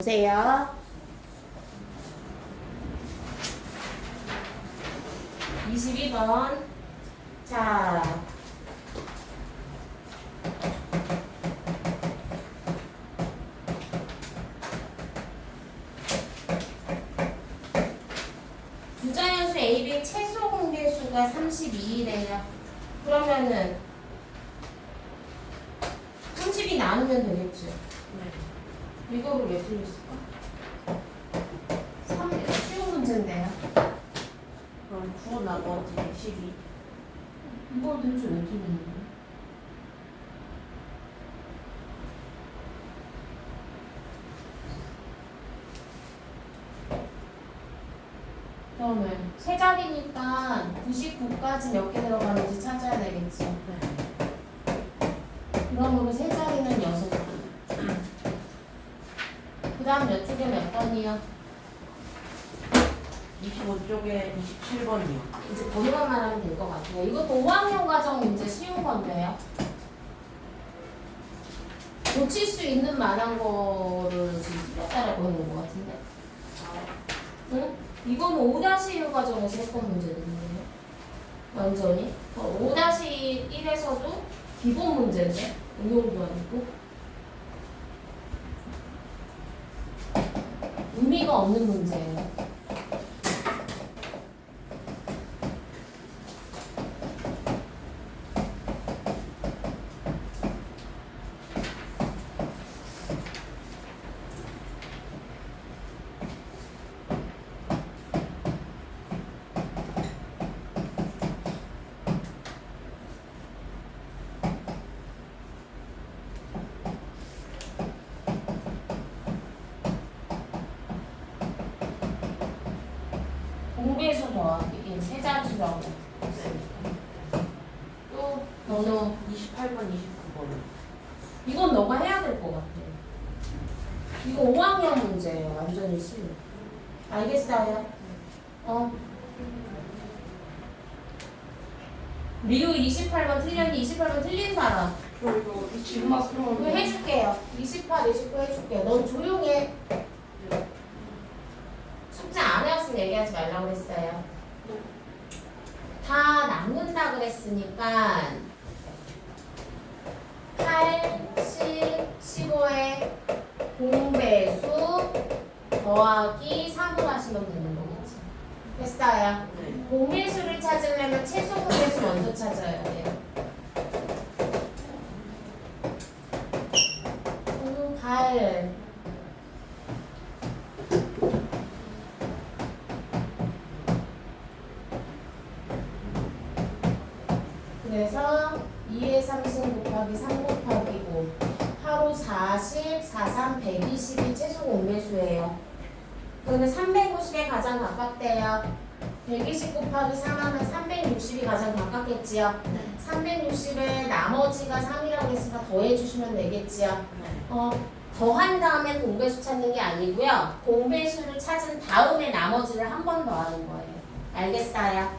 보세요. 22번. 자, 부자연수 AB의 최소 공개수가 32이래요. 그러면은 30이 나누면 되겠죠. 이거를 왜 틀렸을까? 쉬운 문제인데요. 그럼 9 나머지 12. 이걸 도대체 왜 틀렸는 거야? 그러면 세 자리니까 99까지 몇 개 들어가는지 찾아야 되겠지. 그러므로 세 자리는 6개. 그 다음 이쪽에 몇 번이요? 25쪽에 27번이요. 이제 번호만 말하면 될 것 같아요. 이것도 5학년 과정 문제 쉬운 건데요. 고칠 수 있는 만한 거를 지금 틀렸다라고 하는 것 같은데. 응? 이거는 5-1 과정에서 했던 문제들이에요. 완전히. 5-1에서도 기본 문제인데 응용도 아니고. 의미가 없는 문제예요. 공배수 더하기 세 자릿수라고 했으니까. 또 번호 28번, 29번. 이건 너가 해야 될 것 같아. 이거 5학년 문제예요. 완전히 쉬워. 알겠어요? 리우 28번 틀렸니? 28번 틀린 사람. 저 이거 지금 와서 이거 해줄게요. 28, 29 해줄게요. 넌 조용해. 숙제 안 해왔으면 얘기하지 말라고 그랬어요. 다 남는다 그랬으니까 8, 10, 15의 공배수 더하기 3을 하시면 되는 거겠지. 됐어요? 네. 공배수를 찾으려면 최소 공배수 먼저 찾아야 돼요. 8 그래서 2의 3승 곱하기 3 곱하기 5 8, 5, 40, 4, 3, 120이 최소 공배수예요. 그러면 350에 가장 가깝대요. 120 곱하기 3 하면 360이 가장 가깝겠지요. 360에 나머지가 3이라고 했으니까 더해주시면 되겠지요. 더한 다음에 공배수 찾는 게 아니고요. 공배수를 찾은 다음에 나머지를 한 번 더 하는 거예요. 알겠어요?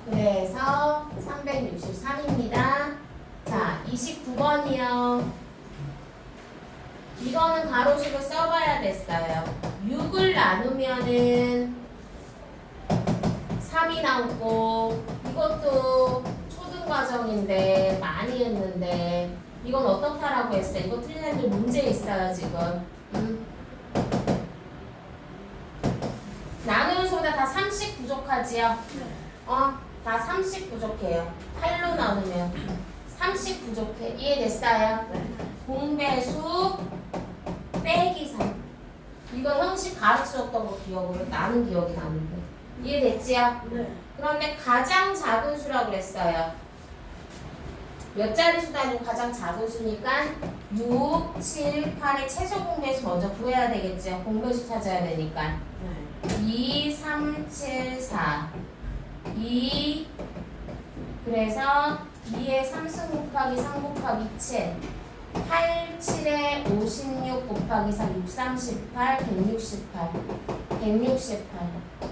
그래서 363입니다. 자, 29번이요. 이거는 가로식을 써봐야 됐어요. 6을 나누면은 3이 남고, 이것도 초등과정인데 많이 했는데 이건 어떻다라고 했어요? 이거 틀린 애들 문제 있어요 지금. 나누는 수보다 다 30 부족하지요? 다 30 부족해요. 8로 나누면 30 부족해. 이해됐어요? 공배수 빼기 3. 이거 형식 가르쳐줬던 거 기억으로 나는 기억이 나는데. 이해됐지요? 네. 그런데 가장 작은 수라고 그랬어요. 몇 자리 수도 아니고 가장 작은 수니까 6, 7, 8의 최소 공배수 먼저 구해야 되겠죠. 공배수 찾아야 되니까. 2, 3, 7, 4. 2 그래서 2에 3승 곱하기 3 곱하기 7 8, 7에 56 곱하기 3 6, 38 168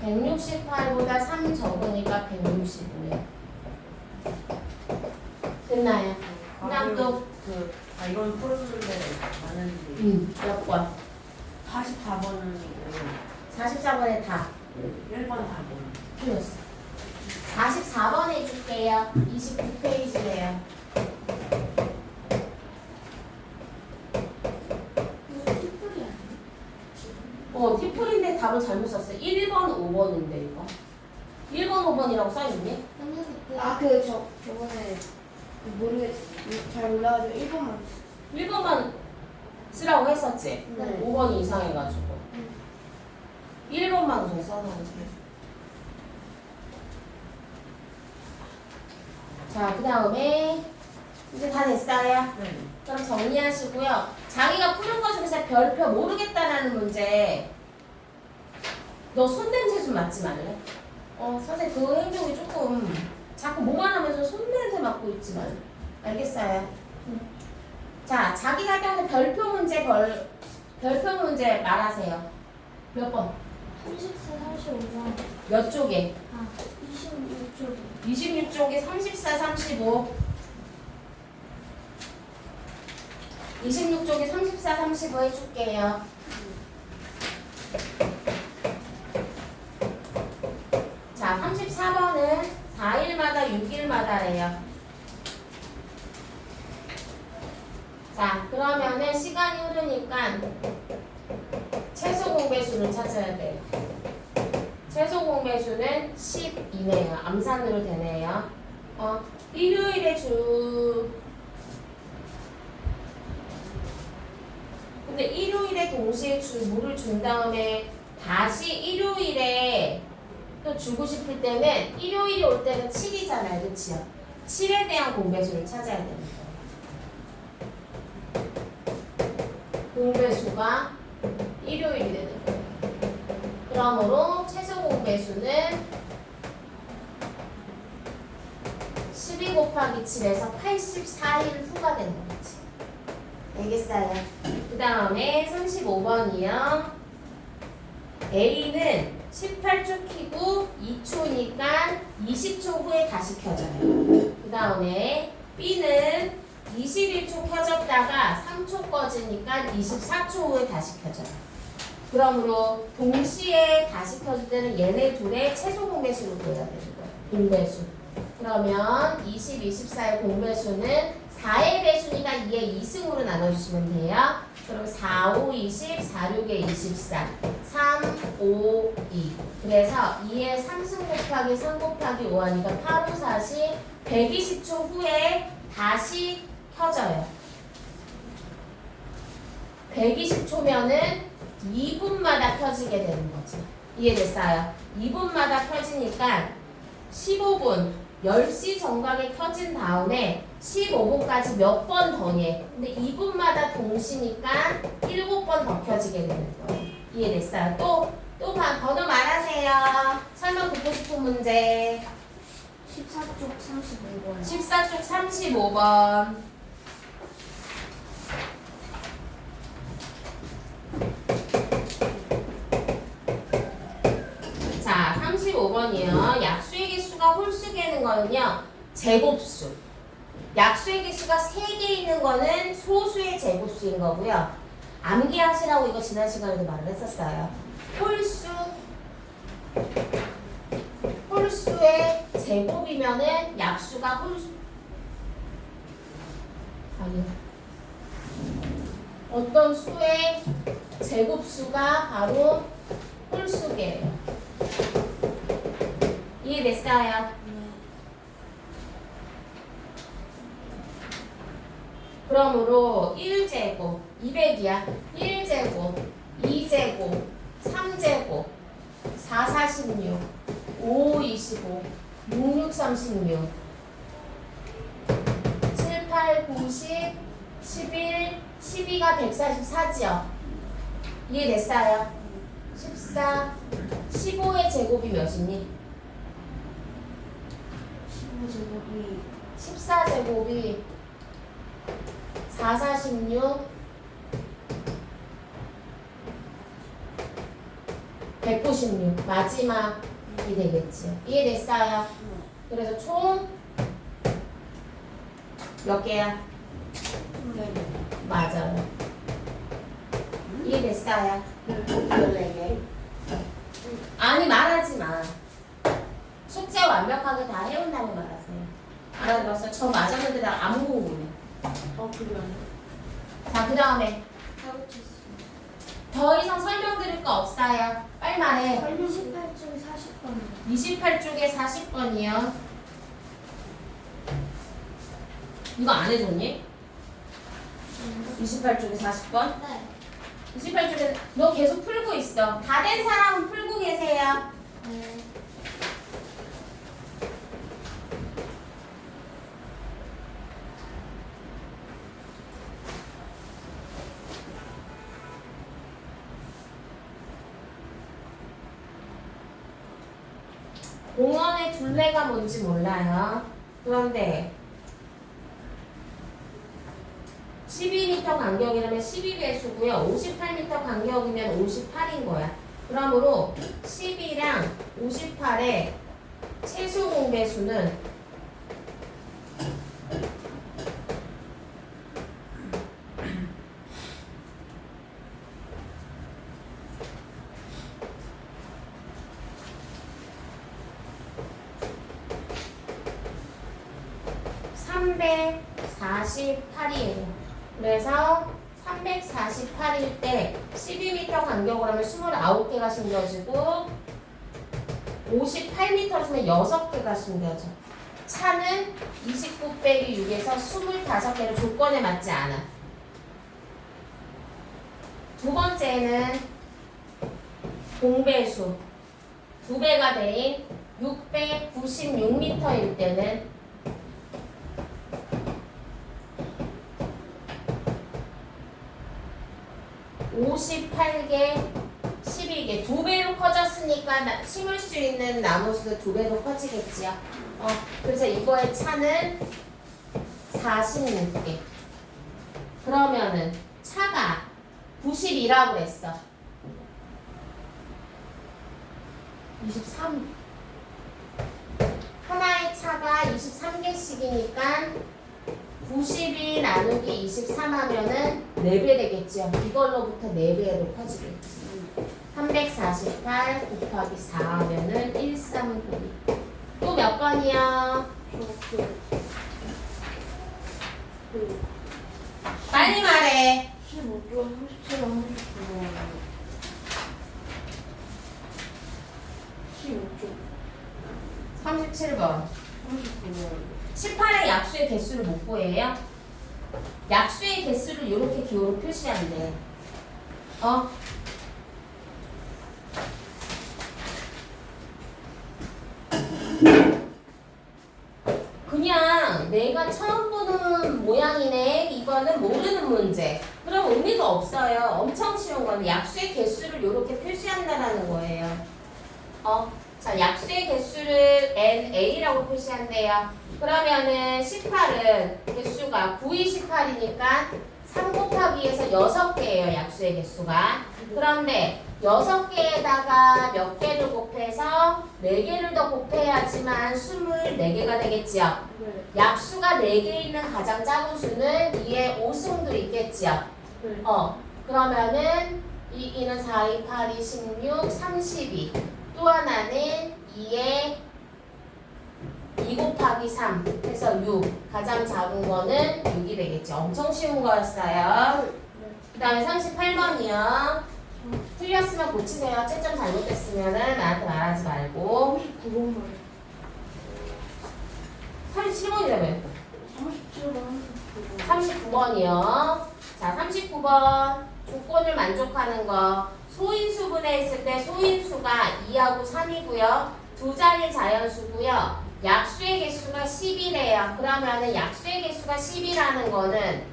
168보다 3 적으니까 165예요. 됐나요? 그 다음 또 이건 풀었는데 많은데. 몇 번? 44번은 이거 44번에 다 1번 4번. 틀렸어. 44번 해줄게요. 29페이지래요. 티플인데 답을 잘못 썼어. 1번, 5번인데 이거. 1번, 5번이라고 써있니? 저번에 잘 몰라가지고 1번만 1번만 쓰라고 했었지? 네. 5번이 이상해가지고. 1번만 좀 써놔야지. 자, 그 다음에 이제 다 됐어요. 네. 그럼 정리하시고요. 자기가 푸는 것 중에서 별표 모르겠다라는 문제 너 손냄새 좀 맡지 말래? 선생님 그 행동이 조금 자꾸 뭐만 하면서 손냄새 맡고 있지 말래. 알겠어요? 자, 자기 활동에서 별표 문제 말하세요. 몇 번? 34, 35번 몇 쪽에? 26쪽 26쪽에 34, 35 26쪽에 34, 35 해줄게요. 자, 34번은 4일마다 6일마다래요. 자, 그러면은 시간이 흐르니까 최소 공배수를 찾아야 돼요. 최소 공배수는 10이네요. 암산으로 되네요. 일요일에 근데 일요일에 동시에 물을 준 다음에 다시 일요일에 또 주고 싶을 때는 일요일이 올 때는 7이잖아요. 그치요? 7에 대한 공배수를 찾아야 됩니다. 공배수가 일요일이 되는 거예요. 그러므로 최소 공배수는 12 곱하기 7에서 84일 후가 되는 거지. 알겠어요? 그 다음에 35번이요. A는 18초 키고 2초니까 20초 후에 다시 켜져요. 그 다음에 B는 21초 켜졌다가 3초 꺼지니까 24초 후에 다시 켜져요. 그러므로 동시에 다시 켜질 때는 얘네 둘의 최소 공배수를 구해야 되는 거예요. 공배수. 그러면 20, 24의 공배수는 4의 배수니까 2의 2승으로 나눠주시면 돼요. 그럼 4, 5, 20, 4, 6에 24, 3, 5, 2. 그래서 2의 3승 곱하기 3 곱하기 5 하니까 8, 5, 40, 120초 후에 다시 켜져요. 120초면은 2분마다 켜지게 되는 거죠. 이해됐어요? 2분마다 켜지니까 15분, 10시 정각에 켜진 다음에 15분까지 몇 번 더 해. 근데 2분마다 동시니까 7번 더 켜지게 되는 거예요. 이해됐어요? 또 번호 말하세요. 설명 듣고 싶은 문제. 14쪽 35번 14쪽 35번. 자, 35번이요. 약수의 개수가 홀수 개는 거는요. 제곱수. 약수의 개수가 3개 있는 거는 소수의 제곱수인 거고요. 암기하시라고 이거 지난 시간에도 말을 했었어요. 홀수의 제곱이면은 약수가 아니요. 어떤 수의 제곱수가 바로 홀수개예요. 이해됐어요? 그러므로 1제곱 200이야. 1제곱 2제곱 3제곱 4, 46 5, 25 6, 6, 36 7, 8, 9, 10 11 12가 144지요. 이해됐어요? 14 15의 제곱이 몇이니? 15제곱이 14제곱이 4, 46 196 마지막이 되겠지. 이해됐어요? 그래서 총 몇 개야? 네. 맞아요. 이해됐어요? 14개. 아니 말하지 마. 숙제 완벽하게 다 해온 다음에 말하세요. 알아들었어? 저 맞았는데 나 아무 공부네. 그래요. 자, 그 다음에 다 붙였어요. 더 이상 설명드릴 거 없어요. 빨리 말해. 28쪽 40번. 28쪽에 40번이요. 이거 안 해줬니? 28쪽에 40번? 네. 28쪽에 너 계속 풀고 있어. 다 된 사람은 풀고 계세요. 네. 공원의 둘레가 뭔지 몰라요. 그런데 12m 간격이라면 12배수고요. 58m 간격이면 58인 거야. 그러므로 12랑 58의 최소 공배수는 348이에요. 그래서 348일 때 12m 간격으로 하면 29개가 심겨지고 58m로 하면 6개가 심겨져. 차는 29 빼기 6에서 25개로 조건에 맞지 않아. 두 번째는 공배수 2배가 된 696m일 때는 58개, 12개. 2배로 커졌으니까 심을 수 있는 나무 수도 2배로 커지겠지요. 그래서 이거의 차는 46개. 그러면은 차가 90이라고 했어. 23. 하나의 차가 23개씩이니까 92 나누기 23 하면은 4배 되겠죠. 이걸로부터 4배로 커지겠지. 348 곱하기 4 하면은 1392. 또 몇 번이요? 빨리 말해. 15조 37원 39원 15조 37번. 39원 18의 약수의 개수를 못 구해요? 약수의 개수를 이렇게 기호로 표시한대. 그냥 내가 처음 보는 모양이네. 이거는 모르는 문제. 그럼 의미가 없어요. 엄청 쉬운 거는 약수의 개수를 이렇게 표시한다라는 거예요. 자, 약수의 개수를 NA라고 표시한대요. 그러면은 18은 개수가 9이 18이니까 3 곱하기에서 6개예요. 약수의 개수가. 그런데 6개에다가 몇 개를 곱해서 4개를 더 곱해야지만 24개가 되겠지요. 네. 약수가 4개 있는 가장 작은 수는 2의 5승도 있겠지요. 네. 그러면은 2는 4, 2, 8, 2, 16, 32. 또 하나는 2에 2 곱하기 3 해서 6. 가장 작은 거는 6이 되겠죠. 엄청 쉬운 거였어요. 그 다음에 38번이요. 틀렸으면 고치세요. 채점 잘못됐으면 나한테 말하지 말고. 39번만 37번이라며. 37번 39번이요. 자, 39번. 조건을 만족하는 거. 소인수분해 있을 때 소인수가 2하고 3이고요. 두 자리 자연수고요. 약수의 개수가 10이래요. 그러면은 약수의 개수가 10이라는 거는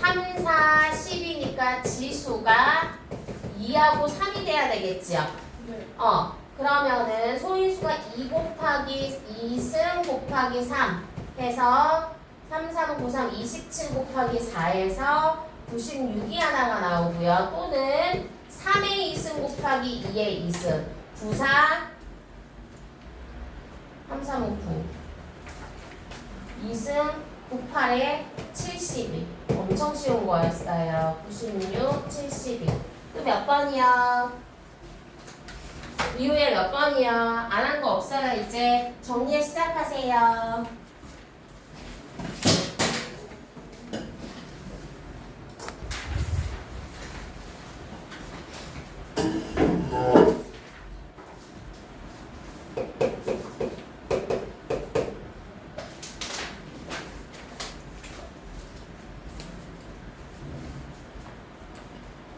3, 4, 10이니까 지수가 2하고 3이 돼야 되겠지요. 네. 그러면은 소인수가 2 곱하기 2승 곱하기 3 해서 3, 3은 9, 3, 27 곱하기 4에서 96이 하나가 나오고요. 또는 3의 2승 곱하기 2의 2승 9, 4 3, 3은 9 2승 98에 72. 엄청 쉬운 거였어요. 96, 72. 또 몇 번이야? 이후에 몇 번이야? 안 한 거 없어요. 이제 정리해 시작하세요.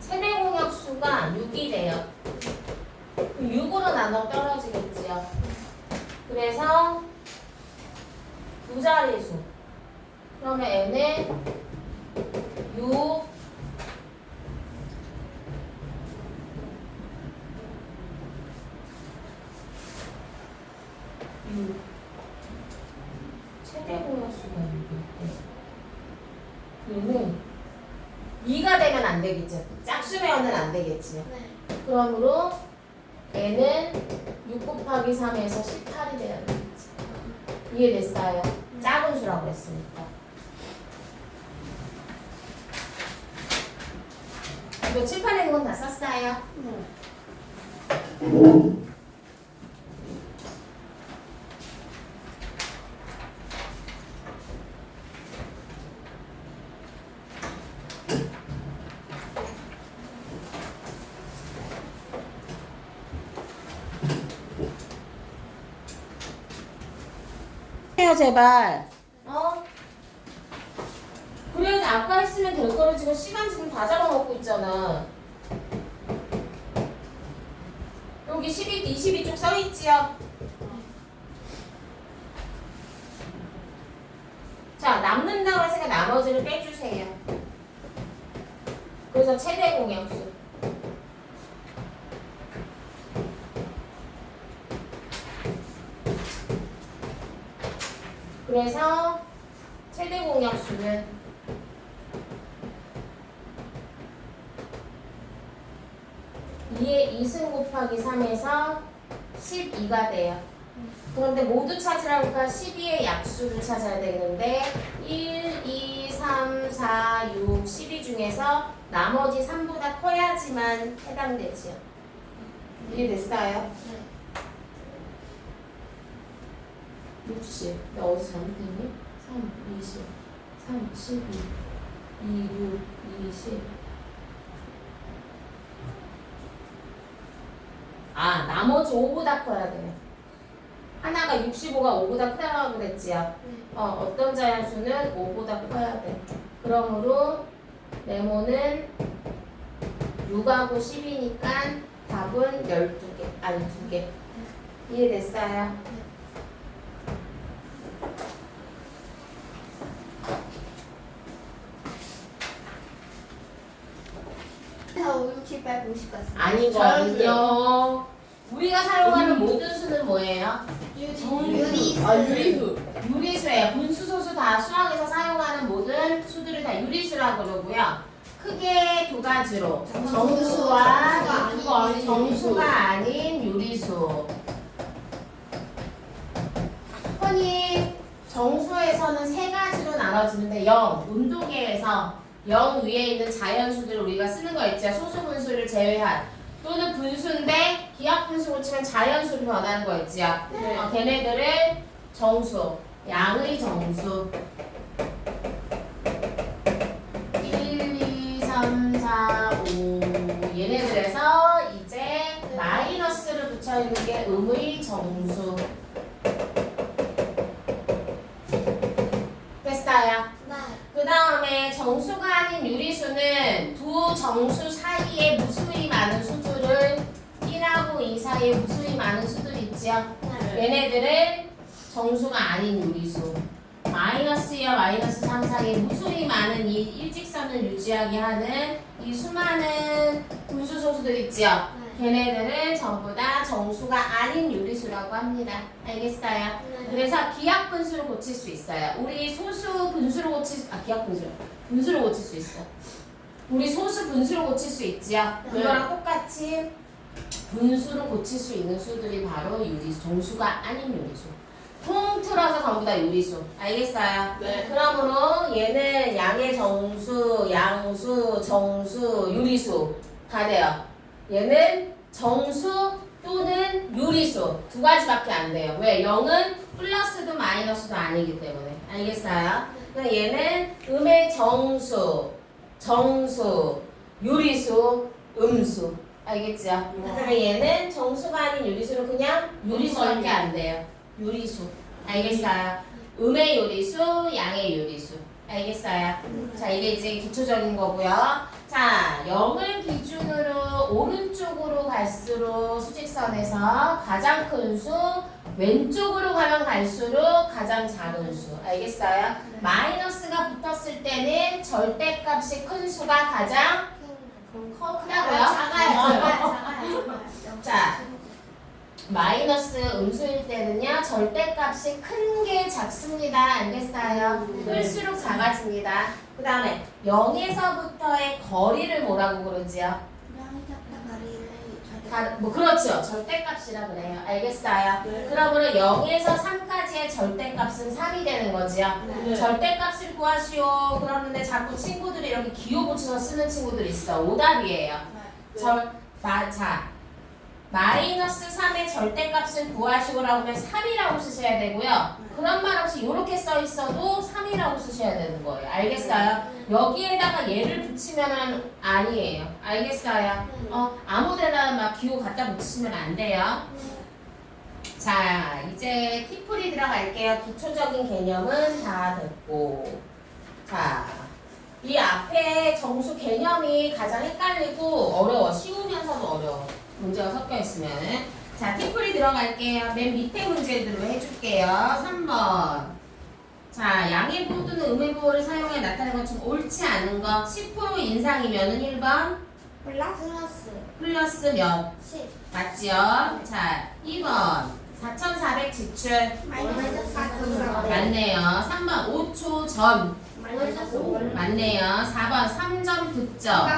최대 공역수가 6이 돼요. 6으로 나눠 떨어지겠지요. 그래서 두 자리수. 그러면 n은 6, 6. 최대 공역수가 6일 때. 얘는 2가 되면 안 되겠죠. 짝수면은 안 되겠지요. 네. 그러므로 n은 6 곱하기 3에서 18이 돼야 되겠지. 이해됐어요? 작은 수라고 했으니까. 이거 칠판에 있는 건 다 썼어요? 네. 해요 제발. 그래야지 아까 했으면 될 거를 지금 시간 지금 다 잡아먹고 있잖아. 여기 12, 22쪽 써있지요? 자, 남는다고 했으니까 나머지를 빼주세요. 그래서 최대 공약수. 그래서 최대 공약수는 2의 2승 곱하기 3에서 12가 돼요. 그런데 모두 찾으라니까 12의 약수를 찾아야 되는데 1, 2, 3, 4, 6, 12 중에서 나머지 3보다 커야지만 해당되지요. 이해됐어요? 60. 나 어디서 잘못했니? 3, 20, 3, 12, 2, 6, 20. 아, 나머지 5보다 커야 돼. 하나가 65가 5보다 크다고 그랬지요? 어떤 자연수는 5보다 커야 돼. 그러므로 네모는 6하고 10이니까 답은 12개, 아니 2개. 이해됐어요? 다 5, 6, 7, 8, 90 같습니다. 아니거든요. 우리가 사용하는 모든 수는 뭐예요? 유리. 아, 유리수. 유리수예요. 분수, 소수 다 수학에서 사용하는 모든 수들을 다 유리수라고 그러고요. 크게 두 가지로 정수와 정수가 아닌 유리수. 흔히 정수에서는 세 가지로 나눠지는데 0, 운동계에서 0 위에 있는 자연수들을 우리가 쓰는 거 있죠. 소수 분수를 제외한 또는 분수인데 기하 분수로 치면 자연수로 변하는 거 있지요. 네. 걔네들을 정수, 양의 정수 1, 2, 3, 4, 5 얘네들에서 이제 마이너스를 붙여있는 게 음의 정수. 됐어요? 네. 그 다음에 정수가 아닌 유리수는 두 정수 사이에 무수히 많은 수들을 1하고 2 사이에 무수히 많은 수들 있지요? 네. 얘네들을 정수가 아닌 유리수. 마이너스와 마이너스 3 사이에 무수히 많은 이 일직선을 유지하게 하는 이 수많은 분수 소수들 있지요? 걔네들을 전부 다 정수가 아닌 유리수라고 합니다. 알겠어요? 네. 그래서 기하 분수로 고칠 수 있어요. 우리 소수 분수로 기하 분수로 고칠 수 있어. 우리 소수 분수로 고칠 수 있지요. 네. 그거랑 똑같이 분수로 고칠 수 있는 수들이 바로 유리수, 정수가 아닌 유리수. 통틀어서 전부 다 유리수. 알겠어요? 네. 그러므로 얘는 양의 정수, 양수, 정수, 유리수 다 돼요. 얘는 정수 또는 유리수 두 가지밖에 안 돼요. 왜? 0은 플러스도 마이너스도 아니기 때문에. 알겠어요? 그럼 얘는 음의 정수, 정수, 유리수, 음수. 알겠죠? 그러면 얘는 정수가 아닌 유리수는 그냥 유리수밖에 안 돼요. 유리수. 알겠어요? 음의 유리수, 양의 유리수. 알겠어요? 자, 이게 이제 기초적인 거고요. 자, 0을 기준으로 오른쪽으로 갈수록 수직선에서 가장 큰 수, 왼쪽으로 가면 갈수록 가장 작은 수. 알겠어요? 마이너스가 붙었을 때는 절대값이 큰 수가 가장 크다고요? 작아요. 자, 마이너스 음수일 때는요 절대값이 큰 게 작습니다. 알겠어요? 클수록 작아집니다. 그 다음에 0에서부터의 거리를 뭐라고 그러지요? 뭐 그렇죠. 절대값이라 그래요. 알겠어요? 네. 그러므로 0에서 3까지의 절대값은 3이 되는 거지요. 네. 절대값을 구하시오. 그러는데 자꾸 친구들이 이렇게 기호 붙여서 쓰는 친구들 있어. 오답이에요. 자, 마이너스 3의 절대값을 구하시오라고 하면 3이라고 쓰셔야 되고요. 그런 말 없이 이렇게 써 있어도 3이라고 쓰셔야 되는 거예요. 알겠어요? 여기에다가 얘를 붙이면은 아니에요. 알겠어요? 아무데나 막 기호 갖다 붙이시면 안 돼요. 자, 이제 키풀이 들어갈게요. 기초적인 개념은 다 됐고. 자, 이 앞에 정수 개념이 가장 헷갈리고 어려워. 쉬우면서도 어려워. 문제가 섞여 있으면. 자, 키풀이 들어갈게요. 맨 밑에 문제들로 해줄게요. 3번. 자, 양의 부호 또는 음의 부호를 사용해 나타낸 것처럼 옳지 않은 거 10% 인상이면은 1번 플러스 몇? 10 맞지요? 자, 2번 4,400 지출 마이너스 4 맞네요. 3번 5초 전 마이너스 5 맞네요. 4번 3점 득점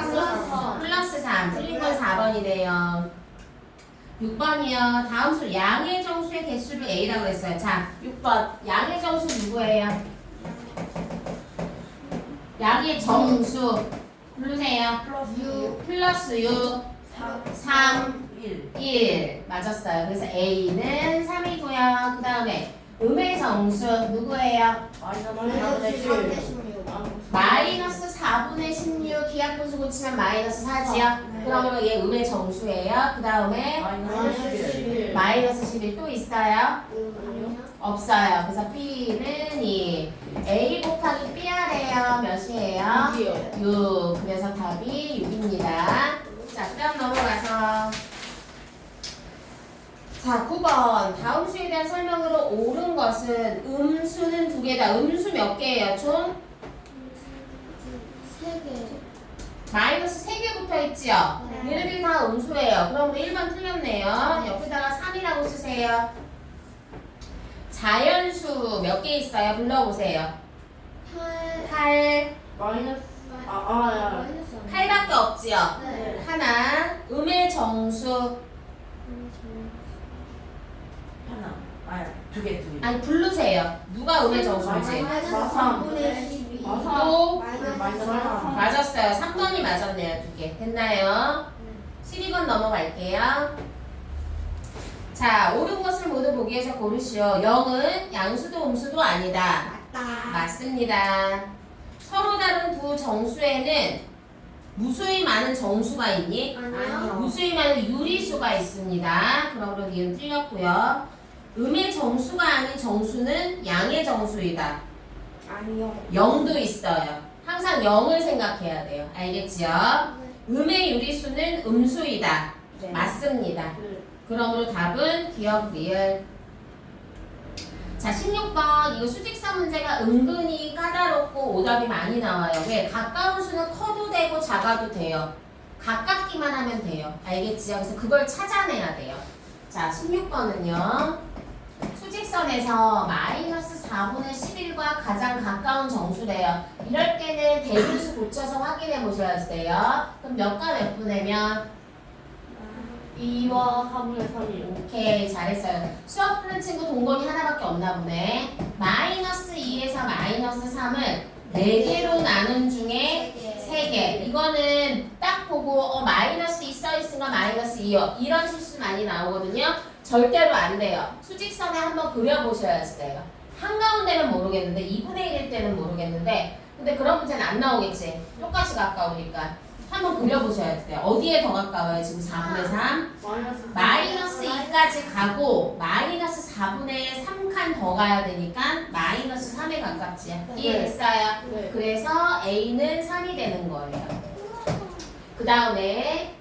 플러스 3 틀린 건 4번이네요. 6번이요. 다음 수 양의 정수의 개수를 A라고 했어요. 자, 6번 양의 정수 누구예요? 양의 정수 부르세요. 플러스 6 3 1 맞았어요. 그래서 A는 3이고요. 그 다음에 음의 정수 누구예요? 마이너스 4분의 16 기하분수 고치면 마이너스 4지요? 그러면 얘 음의 정수예요. 그 다음에 마이너스 11 또 있어요? 없어요. 그래서 B는 2. A 곱하기 BR에요. 몇이에요? 6. 그래서 답이 6입니다. 자, 그 다음 넘어가서 자, 9번. 다음 수에 대한 설명으로 옳은 것은 음수는 두 개다. 음수 몇 개예요, 총? 3개 마이너스 3개 붙어 있지요? 네. 얘네들 다 음수예요. 그럼 우리 1번 틀렸네요. 옆에다가 3이라고 쓰세요. 자연수 몇 개 있어요? 불러보세요. 8. 마이너스 마이너스 8밖에 없지요? 네. 하나. 음의 정수. 두 개. 아니, 부르세요. 누가 음의 정수인지. 마이너스 4분의 12 또 마이너스 4 맞았어요. 3번이 맞았네요. 두 개. 됐나요? 12번 넘어갈게요. 자, 옳은 것을 모두 보기 위해서 고르시오. 0은 양수도 음수도 아니다. 맞다 맞습니다. 서로 다른 두 정수에는 무수히 많은 정수가 있니? 아니요 무수히 많은 유리수가 있습니다. 그러므로 니은 틀렸고요. 음의 정수가 아닌 정수는 양의 정수이다. 아니요 0도 있어요. 항상 0을 생각해야 돼요. 알겠지요? 음의 유리수는 음수이다. 맞습니다. 그러므로 답은 기억 리을. 자, 16번. 이거 수직사 문제가 은근히 까다롭고 오답이 많이 나와요. 왜? 가까운 수는 커도 되고 작아도 돼요. 가깝기만 하면 돼요. 알겠지요? 그래서 그걸 찾아내야 돼요. 자, 16번은요. 수직선에서 마이너스 4분의 11과 가장 가까운 정수래요. 이럴 때는 대분수 고쳐서 확인해 보셔야 돼요. 그럼 몇과 몇 분의면? 2와 4분의 3이요. 오케이, 잘했어요. 수학 푸는 친구 동건이 하나밖에 없나 보네. 마이너스 2에서 마이너스 3을 4개로 나눈 중에 3개. 이거는 딱 보고 마이너스 2 써있으니까 마이너스 2요. 이런 실수 많이 나오거든요. 절대로 안 돼요. 수직선에 한번 그려보셔야지 돼요. 한가운데는 모르겠는데 2분의 1일 때는 모르겠는데 근데 그런 문제는 안 나오겠지. 똑같이 가까우니까. 한번 그려보셔야 돼요. 어디에 더 가까워요? 지금 4분의 3? 마이너스 2까지 가고 마이너스 4분의 3칸 더 가야 되니까 마이너스 3에 가깝지. 이해됐어요? 네. 그래서 A는 3이 되는 거예요. 그 다음에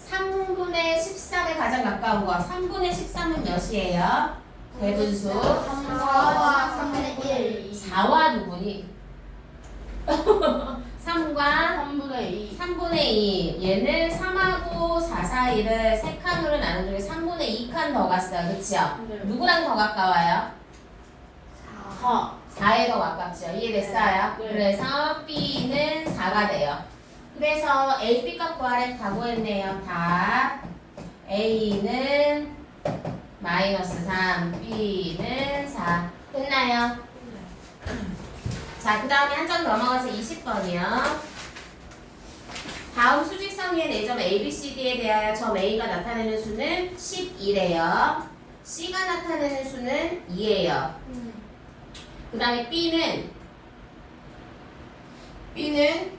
3분의 13에 가장 가까운 거. 3분의 13은 몇이에요? 대분수. 4와 3분의 1. 4와 누구니? 3과 3분의 2. 3분의 2. 얘는 3하고 4 사이를 3칸으로 나눈 중에 3분의 2칸 더 갔어요. 그치요? 네. 누구랑 더 가까워요? 4. 4에 더 가깝죠. 이해됐어요? 네. 그래서 B는 4가 돼요. 그래서 A, B 값 구하래 각오했네요. 답. A는 마이너스 3, B는 4. 됐나요? 자, 그 다음에 한 점 넘어가서 20번이요. 다음 수직선 위의 4점 A, B, C, D에 대하여 점 A가 나타내는 수는 11이에요. C가 나타내는 수는 2예요. 그 다음에 B는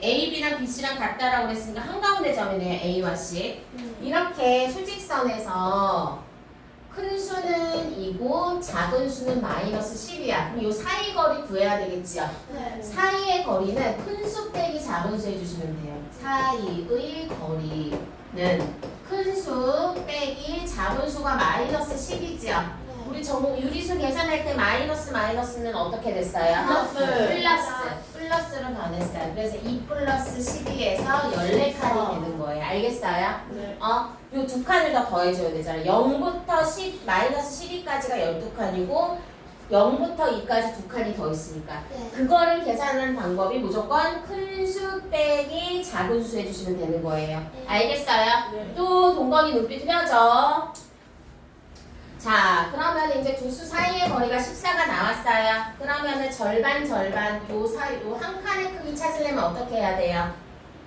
A, B랑 B, C랑 같다라고 그랬으니까 한가운데 점이네요. A와 C. 이렇게 수직선에서 큰 수는 2고 작은 수는 마이너스 10이야. 그럼 이 사이 거리 구해야 되겠지요. 사이의 거리는 큰 수 빼기 작은 수 해주시면 돼요. 사이의 거리는 큰 수 빼기 작은 수가 마이너스 10이지요. 우리 전공 유리수 계산할 때 마이너스는 어떻게 됐어요? 플러스로 변했어요. 그래서 2 플러스 12에서 14칸이 되는 거예요. 알겠어요? 네. 요 두 칸을 더 더해줘야 되잖아요. 0부터 10, 마이너스 12까지가 12칸이고 0부터 2까지 두 칸이 더 있으니까 그거를 계산하는 방법이 무조건 큰 수 빼기 작은 수 해주시면 되는 거예요. 알겠어요? 네. 또 동건이 눈빛 펴죠. 자, 그러면 이제 두 수 사이의 거리가 14가 나왔어요. 그러면은 절반 요 사이 요 한 칸의 크기 찾으려면 어떻게 해야 돼요?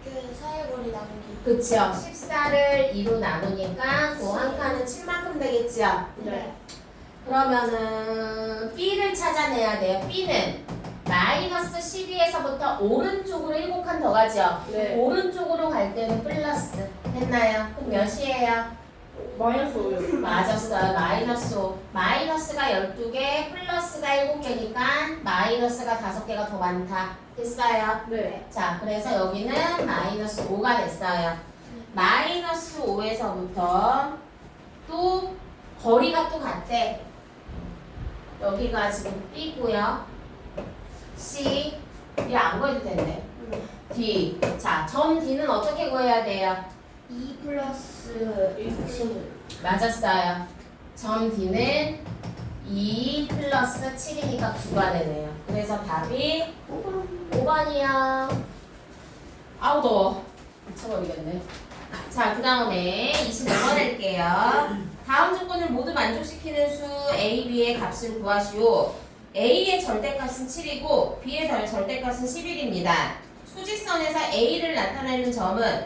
그 사이 거리 나누기. 그쵸? 14를 2로 나누니까 그 한 칸은 7만큼 되겠지요? 네. 그러면은 B를 찾아내야 돼요. B는 마이너스 12에서부터 오른쪽으로 7칸 더 가죠? 네. 오른쪽으로 갈 때는 플러스 했나요? 그럼 몇이에요? 마이너스 5요. 맞았어요. 마이너스 5. 마이너스가 12개, 플러스가 7개니까 마이너스가 5개가 더 많다. 됐어요? 네. 자, 그래서 여기는 마이너스 5가 됐어요. 마이너스 5에서부터 또 거리가 또 같대. 여기가 지금 B고요. C. 이 안 구해도 된대. D. 자, 점 D는 어떻게 구해야 돼요? 2 플러스 1. 맞았어요. 점 D는 2 플러스 7이니까 9가 되네요. 그래서 답이 5번이요. 아우 더워. 미쳐버리겠네. 자, 그 다음에 25번 할게요. 다음 조건을 모두 만족시키는 수 A, B의 값을 구하시오. A의 절대값은 7이고 B의 절대값은 11입니다. 수직선에서 A를 나타내는 점은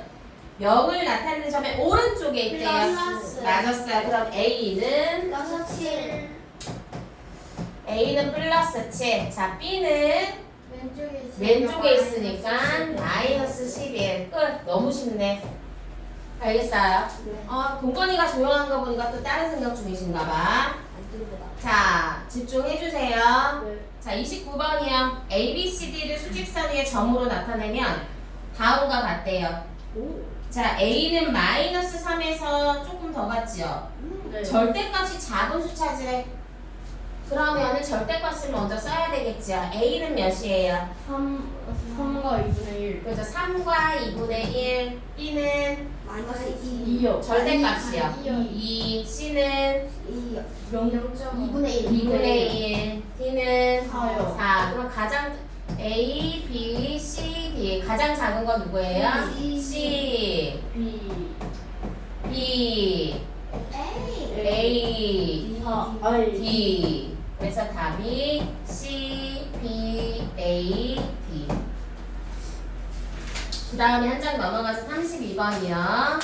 0을 나타내는 점의 오른쪽에 있대요. 플러스. 맞았어요. 그럼 A는 플러스 7. 플러스 7. 자, B는 왼쪽에 있으니까 마이너스 11. 끝. 너무 쉽네. 알겠어요? 네. 동건이가 조용한 거 보니까 또 다른 생각 중이신가 봐. 자, 집중해주세요. 네. 자, 29번이요. A, B, C, D를 수직선 위의 점으로 나타내면 다음과 같대요. 오. 자, A는 마이너스 3에서 조금 더 갔지요. 네. 절대값이 작은 수 찾으래. 그러면은 절대값을 먼저 써야 되겠죠. A는 몇이에요? 3과 2분의 1. 그죠? 3과 2분의 1. B는 마이너스 2. 2요. 절대값이요. 이요. 2. C는 2분의 1. 2분의 1. D는 4요. 4. 그럼 가장 A, B, C, D. 가장 작은 건 누구예요? C. C. B. B. 그래서 답이 C, B, A, D. 그 다음에 한 장 넘어가서 32번이요.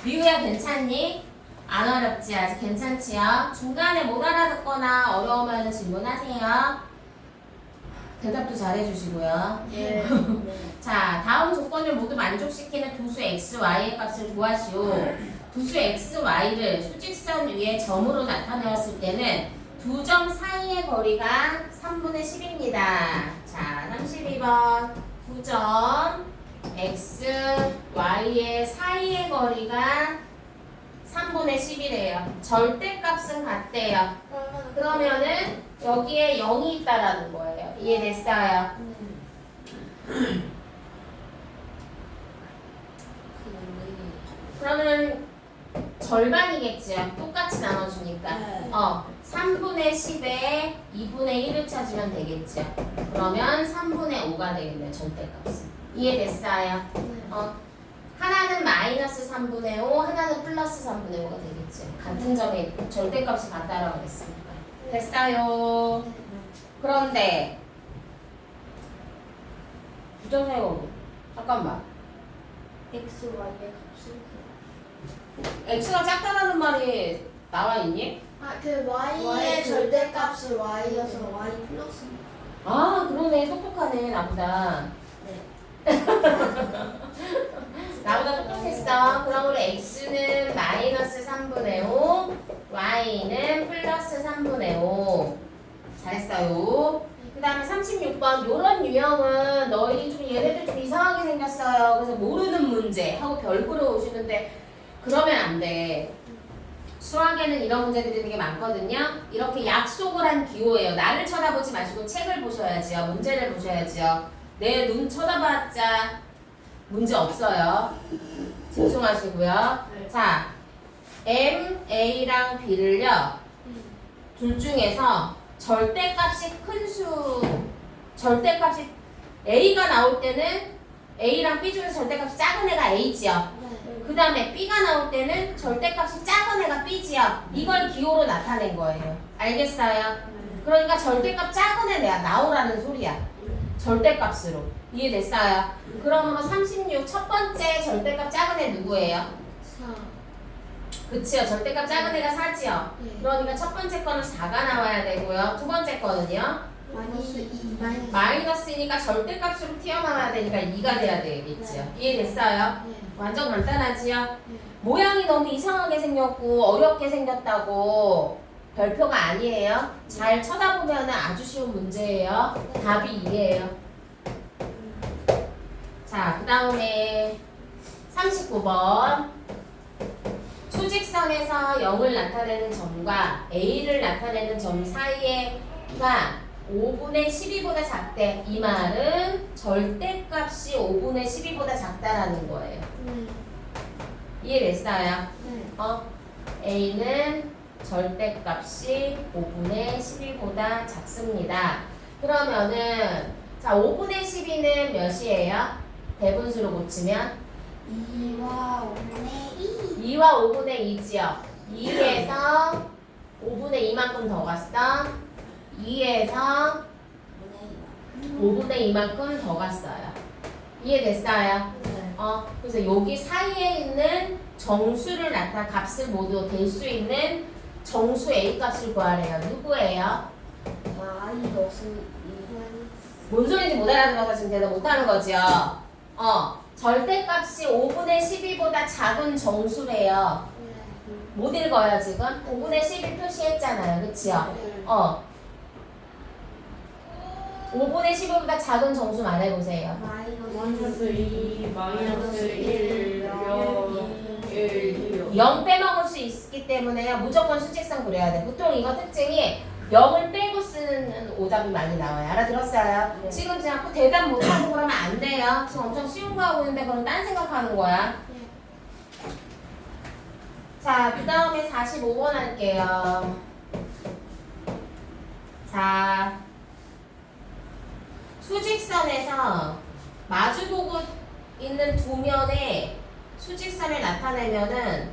미우야 괜찮니? 안 어렵지? 아직 괜찮지요? 중간에 못 알아듣거나 어려우면 질문하세요. 대답도 잘해주시고요. 예. 자, 다음 조건을 모두 만족시키는 두수 x, y의 값을 구하시오. 두수 x, y를 수직선 위에 점으로 나타내었을 때는 두 점 사이의 거리가 3분의 10입니다. 자, 32번 두 점 x, y의 사이의 거리가 3분의 10이래요. 절대값은 같대요. 그러면은 여기에 0이 있다라는 거예요. 이해됐어요? 그러면 절반이겠죠. 똑같이 나눠주니까. 네. 3분의 10에 2분의 1을 찾으면 되겠죠. 그러면 3분의 5가 되겠네요. 절대값은. 이해됐어요? 하나는 마이너스 3분의 5, 하나는 플러스 3분의 5가 되겠죠. 같은 점에 절대값이 같다라고 했으니까. 됐어요. 그런데 부정사이가 뭐? 잠깐만. X, Y의 값을 x가 작다라는 말이 나와 있니? 그 Y의 절대값을 Y여서 Y 플러스 아, 그러네. 똑똑하네, 나보다. 네. 나보다 똑똑했어. 그럼 우리 x는 마이너스 3분의 5, y는 플러스 3분의 5. 잘했어요. 그 다음에 36번. 요런 유형은 너희 좀 얘네들 좀 이상하게 생겼어요. 그래서 모르는 문제 하고 별 그려오시는데 그러면 안 돼. 수학에는 이런 문제들이 되게 많거든요. 이렇게 약속을 한 기호예요. 나를 쳐다보지 마시고 책을 보셔야지요. 문제를 보셔야지요. 내 눈 쳐다봤자 문제 없어요. 집중하시고요. 네. 자, M, A랑 B를요. 둘 중에서 절대값이 큰 수, 절대값이 A가 나올 때는 A랑 B 중에서 절대값이 작은 애가 A지요. 그 다음에 B가 나올 때는 절대값이 작은 애가 B지요. 이걸 기호로 나타낸 거예요. 알겠어요? 그러니까 절대값 작은 애 내가 나오라는 소리야. 절대값으로. 이해됐어요? 그러므로 36 첫 번째 절대값 작은 애 누구예요? 4 그치요. 절대값 작은 애가 4지요. 네. 그러니까 첫 번째 거는 4가 나와야 되고요. 두 번째 거는요? 마이너스 2 마이너스 마이너스니까 절대값으로 튀어나와야 되니까 2가 돼야 되겠지요. 이해됐어요? 네. 완전 간단하지요? 네. 모양이 너무 이상하게 생겼고 어렵게 생겼다고 별표가 아니에요. 잘 쳐다보면 아주 쉬운 문제예요. 답이 2예요. 자, 그 다음에 39번. 수직선에서 0을 나타내는 점과 A를 나타내는 점 사이에가 5분의 12보다 작대. 이 말은 절대값이 5분의 12보다 작다라는 거예요. 이해됐어요? 네. A는 절대값이 5분의 12보다 작습니다. 그러면은 자 5분의 12는 몇이에요? 대분수로 고치면 2와 5분의 2 2와 5분의 2지요. 2에서 5분의 2만큼 더 갔어. 2에서 5분의 2만큼 더 갔어요. 이해됐어요? 네. 그래서 여기 사이에 있는 정수를 값을 모두 될 수 있는 정수 A 값을 구하래요. 누구예요? 마이너스 2 뭔 소리인지 못 알아들어서 지금 대답 못하는 거지요. 절대값이 5분의 12보다 작은 정수래요. 못 읽어요 지금? 5분의 12 표시했잖아요. 그치요? 5분의 12보다 작은 정수 말해보세요. 마이너스 2, 마이너스 1, 0, 1, 0 빼먹을 수 있기 때문에요. 무조건 수직선 그려야 돼. 보통 이거 특징이 0을 빼고 쓰는 오답이 많이 나와요. 알아들었어요? 네. 지금 자꾸 대답 못하고 그러면 안 돼요. 지금 엄청 쉬운 거 하고 있는데 그럼 딴 생각하는 거야. 자, 그 다음에 45번 할게요. 자, 수직선에서 마주보고 있는 두 면에 수직선을 나타내면은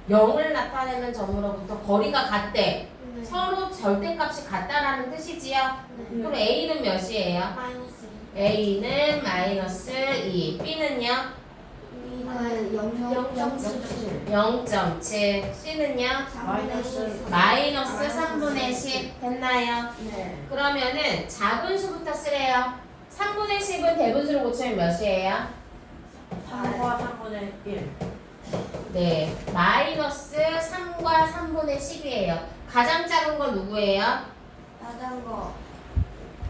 0을 나타내는 점으로부터 거리가 같대. 서로 절대값이 같다라는 뜻이지요. 네. 그럼 A는 몇이에요? 마이너스 A는 마이너스 2, B는요? B는 0.7 0.7, C는요? 마이너스 3분의 10 됐나요? 네. 그러면은 작은 수부터 쓰래요. 3분의 10은 대분수로 고치면 몇이에요? 3과 3분의 1. 네, 마이너스 3과 3분의 10이에요. 가장 작은 건 누구예요? 자전거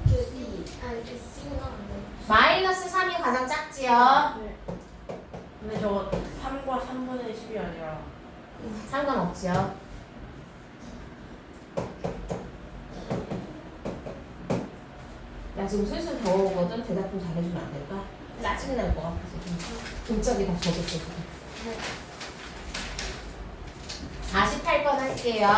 C 아니 C는 마이너스 3이 가장 작지요? 네. 근데 저거 3과 3분의 10이 아니라 상관없지요. 나 지금 슬슬 더워오거든. 대답 좀 잘해주면 안 될까? 짜증이 날 것 같아서 지금 등짝이 다 젖었어 지금. 48번 할게요.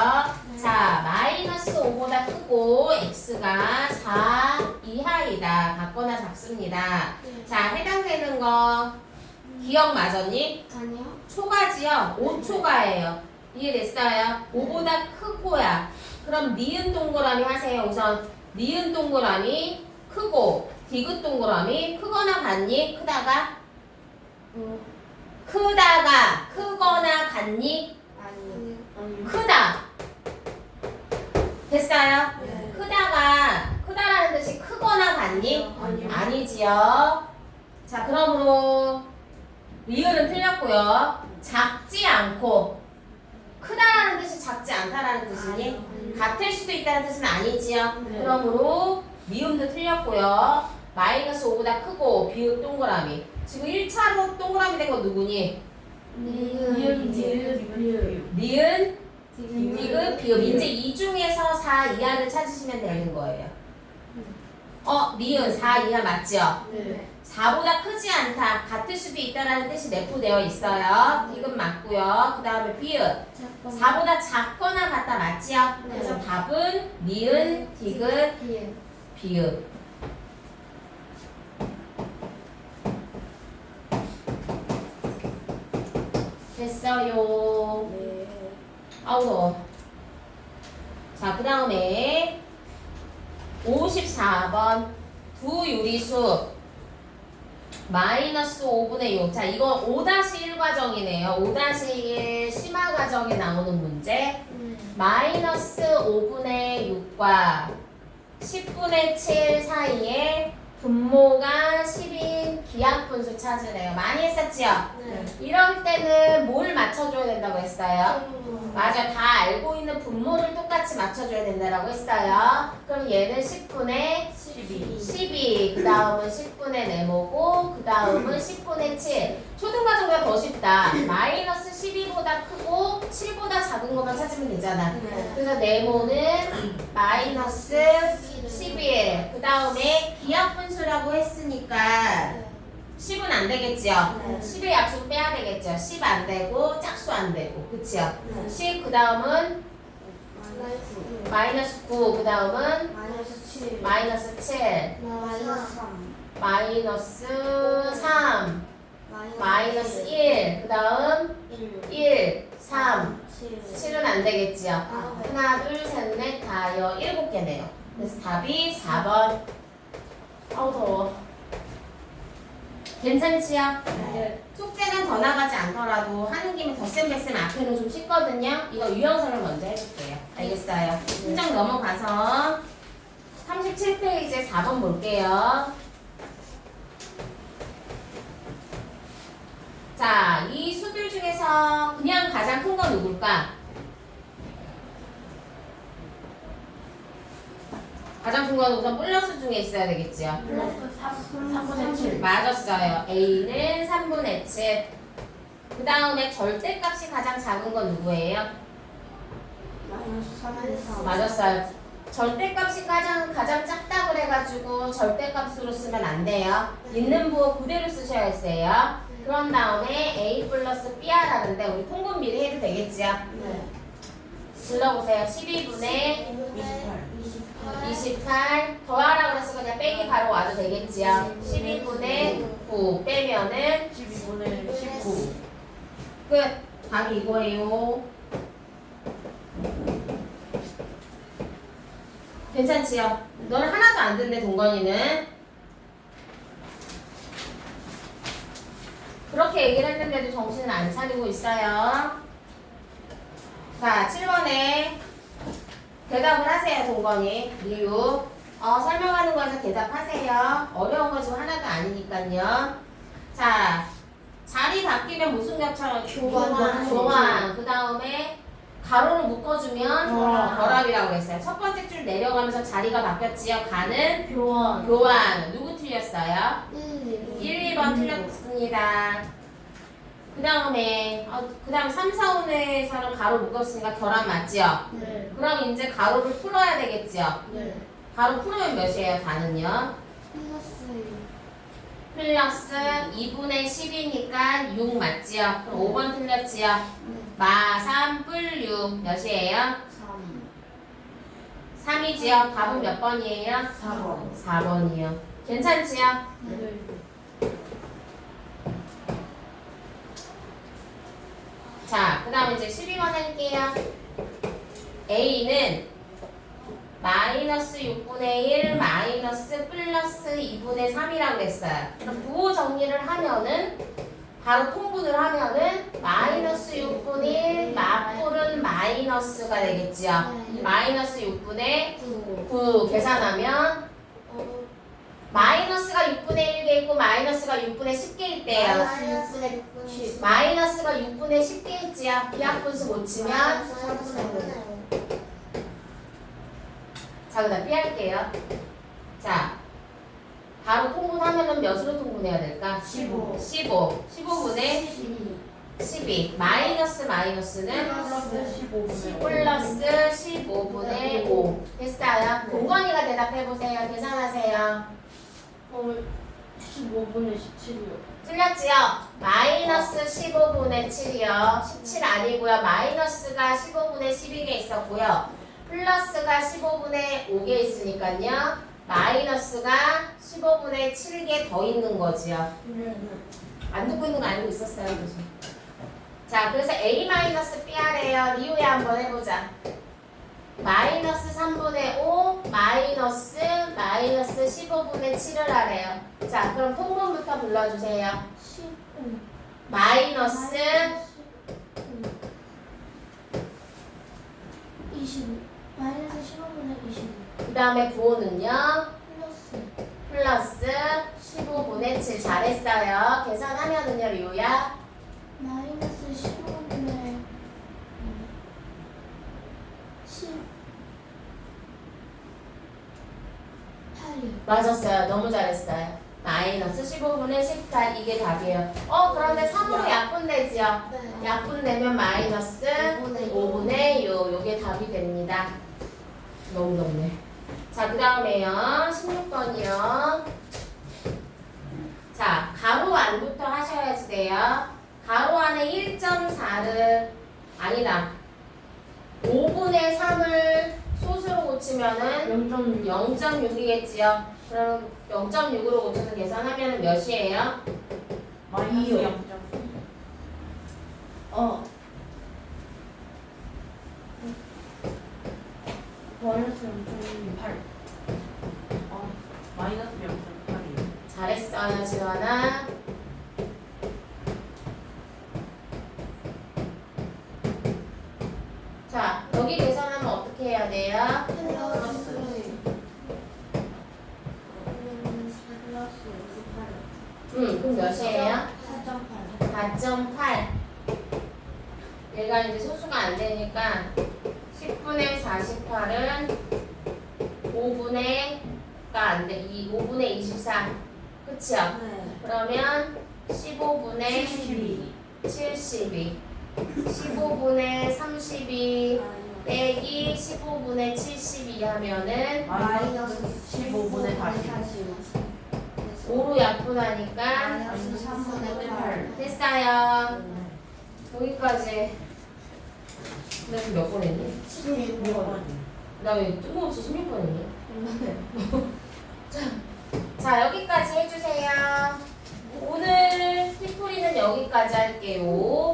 자, 마이너스 5보다 크고 x가 4 이하이다. 같거나 작습니다. 자, 해당되는 거 기억 맞았니? 아니요. 초가지요? 5초가예요. 이해됐어요? 5보다 크고야. 그럼 니은 동그라미 하세요. 우선 니은 동그라미 크고 디귿 동그라미 크거나 같니? 크다가? 크다가 크거나 같니? 아니요. 아니 크다. 됐어요? 네. 크다라는 뜻이 크거나 같니? 아니요. 아니지요. 자, 그러므로 리을은 틀렸고요. 작지 않고 크다라는 뜻이 작지 않다라는 뜻이니 같을 수도 있다는 뜻은 아니지요. 네. 그러므로 미음도 틀렸고요. 마이너스 5보다 크고 비읍 동그라미. 지금 1차로 동그라미 된 거 누구니? 니은 니은, 디귿, 비읍. 이제 이 중에서 4 이하를 찾으시면 되는 거예요. 니은 4 이하 맞죠? 네. 4보다 크지 않다. 같을 수도 있다라는 뜻이 내포되어 있어요. 디귿 맞고요. 그 다음에 비읍. 4보다 작거나 같다 맞지요? 네. 그래서 답은 니은, 디귿, 비읍. 됐어요. 네. 아우 더워. 자, 그 다음에 54번 두 유리수 마이너스 5분의 6. 자, 이거 5-1 과정이네요. 5-1 심화 과정에 나오는 문제. 마이너스 5분의 6과 10분의 7 사이에 분모가 10인 기하분수 찾으래요. 많이 했었지요? 이럴 때는 뭘 맞춰줘야 된다고 했어요? 맞아, 다 알고 있는 분모를 똑같이 맞춰줘야 된다고 했어요. 그럼 얘는 10분의 12, 그 다음은 10분의 네모고, 그 다음은 10분의 7. 초등과정보다 더 쉽다. 마이너스 12보다 크고 7보다 작은 것만 찾으면 되잖아. 그래서 네모는 마이너스 11. 그 다음에 기하분수라고 했으니까 10은 안 되겠죠? 10의 약수 빼야 되겠죠? 10 안 되고 짝수 안 되고, 그치요? 10, 그 다음은 마이너스 9, 그 다음은 마이너스 7, 마이너스 3, 마이너스 1, 그 다음 1, 3, 7은 안 되겠지요? 하나, 둘, 셋, 넷, 다여 7개네요. 그래서 답이 4번. 아우 더워. 괜찮지요? 숙제는 더 나가지 않더라도 하는 김에 덧셈 뺄셈 앞에는 좀 쉽거든요. 이거 유형설을 먼저 해줄게요. 알겠어요? 순정 넘어가서 37페이지에 4번 볼게요. 자, 이 수들 중에서 그냥 가장 큰 건 누굴까? 가장 큰 건 우선 플러스 중에 있어야 되겠지요. 3분의 7. 맞았어요. A는 3분의 7. 그 다음에 절대값이 가장 작은 건 누구예요? 맞았어요. 절대값이 가장 작다 그래가지고 절대값으로 쓰면 안 돼요. 있는 부호 그대로 쓰셔야 했어요. 그런 다음에 A 플러스 B하라는데 우리 통분 미리 해도 되겠지요? 질러보세요. 12분의 28 더하라 그래서 그냥 빼기 바로 와도 되겠지요. 12분의 9 빼면은 12분의 19. 끝. 답이 이거예요. 괜찮지요? 너는 하나도 안 듣네, 동건이는. 그렇게 얘기를 했는데도 정신을 안 차리고 있어요. 자, 7번에 대답을 하세요, 동건이. 이유. 설명하는 거에서 대답하세요. 어려운 거 지금 하나도 아니니까요. 자, 자리 바뀌면 무슨 겹쳐요? 교환. 교환. 그 다음에 가로를 묶어주면 결합이라고 그랬어요. 첫 번째 줄 내려가면서 자리가 바뀌었지요. 가는 교환. 교환. 누구 틀렸어요? 1, 2번 틀렸습니다. 그 다음에 3, 4, 5에서는 가로 묶었으니까 결합 맞지요? 네. 그럼 이제 가로를 풀어야 되겠지요? 네. 가로 풀으면 몇이에요? 다는요? 플러스 2분의 10이니까 6 맞지요? 그럼 5번 틀렸지요? 마 3, 뿔 6 몇이에요? 3. 3이지요? 답은 몇 번이에요? 4번. 4번이요. 괜찮지요? 네. 자, 그 다음에 이제 12번 할게요. A는 마이너스 6분의 1 마이너스 플러스 2분의 3이라고 했어요. 그럼 부호 정리를 하면은 바로 통분을 하면은 마이너스 6분의 1 마플은 마이너스가 되겠지요. 네. 마이너스 6분의 9. 9 계산하면 마이너스가 6분의 1개 있고 마이너스가 6분의 10개 있대요. 마이너스 10. 마이너스가 6분의 10개 있지요. 비약분수 못 치면 자, 그 다음 피할게요. 자, 바로 통분하면은 몇으로 통분해야 될까? 15. 15분의 12. 마이너스 마이너스는 플러스 15분의 플러스 15분의 5. 됐어요? 공건이가 대답해보세요. 계산하세요. 15분의 17이요. 틀렸지요? 마이너스 15분의 7이요. 17 아니고요. 마이너스가 15분의 12개 있었고요. 플러스가 15분의 5개 있으니까요. 마이너스가 15분의 7개 더 있는 거지요. 안 듣고 있는 거 알고 있었어요. 그죠? 자, 그래서 A-B하래요. 리우에 한번 해보자. 마이너스 3분의 5 마이너스 15분의 7을 하래요. 자, 그럼 통분부터 불러주세요. 마이너스 25. 마이너스 15분의 25. 그 다음에 부호는요. 플러스 플러스 15분의 7 잘했어요. 계산하면은요, 리우야. 마이너스 15분의 10. 8이요. 맞았어요. 너무 잘했어요. 마이너스 15분의 18 이게 답이에요. 그런데 3으로 약분되지요. 네. 약분되면 마이너스 5분의 6 요게 답이 됩니다. 너무 덥네. 자, 그 다음에요. 16번이요. 자, 가로 안부터 하셔야지 돼요. 가로 안에 1.4를 아니다. 5분의 3을 소수로 고치면은 0.6이겠지요. 그럼 0.6으로 고쳐서 계산하면 몇이에요? 마이너스 0.2. 마이너스 0.8. 마이너스 0.8이요. 잘했어요, 지원아. 자, 여기 계산하면 어떻게 해야 돼요? 플러스 그럼 몇이에요? 4.8. 4.8. 얘가 이제 소수가 안 되니까 10분의 48은 5분의가 안 돼. 5분의 24. 그치요? 네. 그러면 15분의 72. 15분의 32 빼기 15분의 72 하면은 마이너스 15분의 40. 5로 약분하니까 마이너스 3분의 8. 됐어요. 여기까지. 나 지금 몇 번 했니? 16번. 나 왜 뜬금없이 16번 했니? 자, 여기까지 해주세요. 오늘 티풀이는 여기까지 할게요.